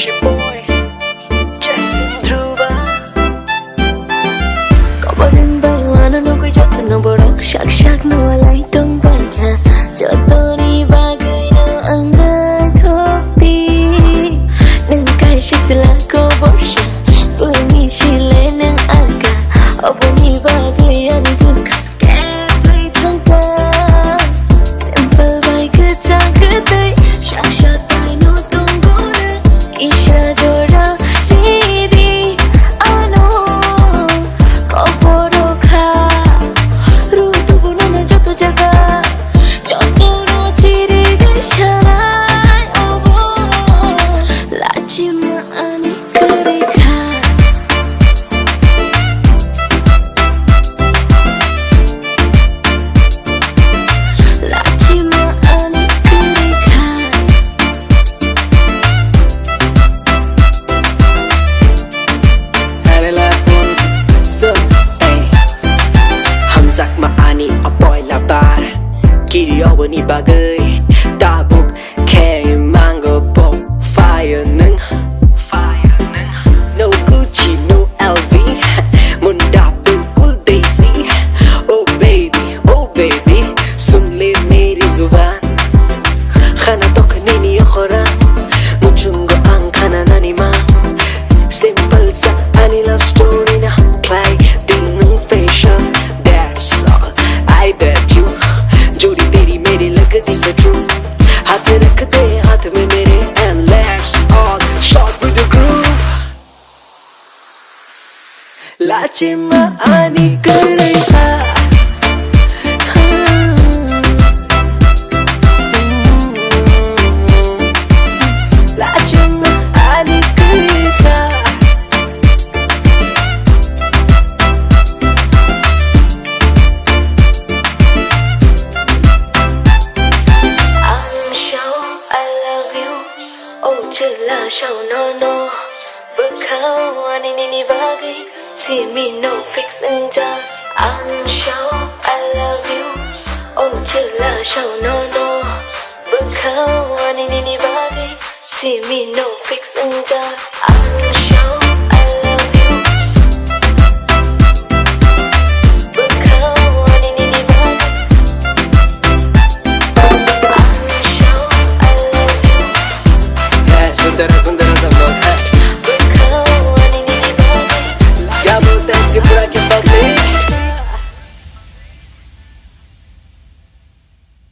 your boy Jackson Truba. Có bao đêm bay hoa nó quay cho tôi nó bờ đất sắc sắc nó lại đông vàng nhà cho tôi đi ba người nó ăn ngai thuốc đi nâng cái chiếc từ lá cô bó xa tôi nghĩ chỉ lẽ nâng ăn cả ở bên như ba người ăn thương kẻ với thằng ta xem bờ bay cứ trang cứ tới sắc sắc tay nó tung gỗ lên kisha cho ra đi đi I know có vô đâu khá ru tu bu nó cho tôi jaga cho tôi nó chỉ đi cái xa lại oh là chim mà anh cứ đi khá là chim mà anh cứ đi khá Hari lapun so Hamzak maani apoy labar Kiri obani bagay Tabuk kay mango pop Fire nung No Gucci, no LV Munda bilkul desi Oh baby Sun le meri zuban Khana tokne ni khoran Muchungo ang khana nani ma Simple sa ani love story na Clay din ng special That's all I bet you जोड़ी तेरी मेरी लगती so true हाथ रख दे हाथ में मेरे and let's all shot with the groove लाचे मानी करे था लाचे मानी करे था I'm sure I love you oh chỉ là sao no bước khao anh đi bagay see me no fix and down I'm sure I love you oh chỉ là sao no bước khao anh đi bagay see me no fix and down I'm sure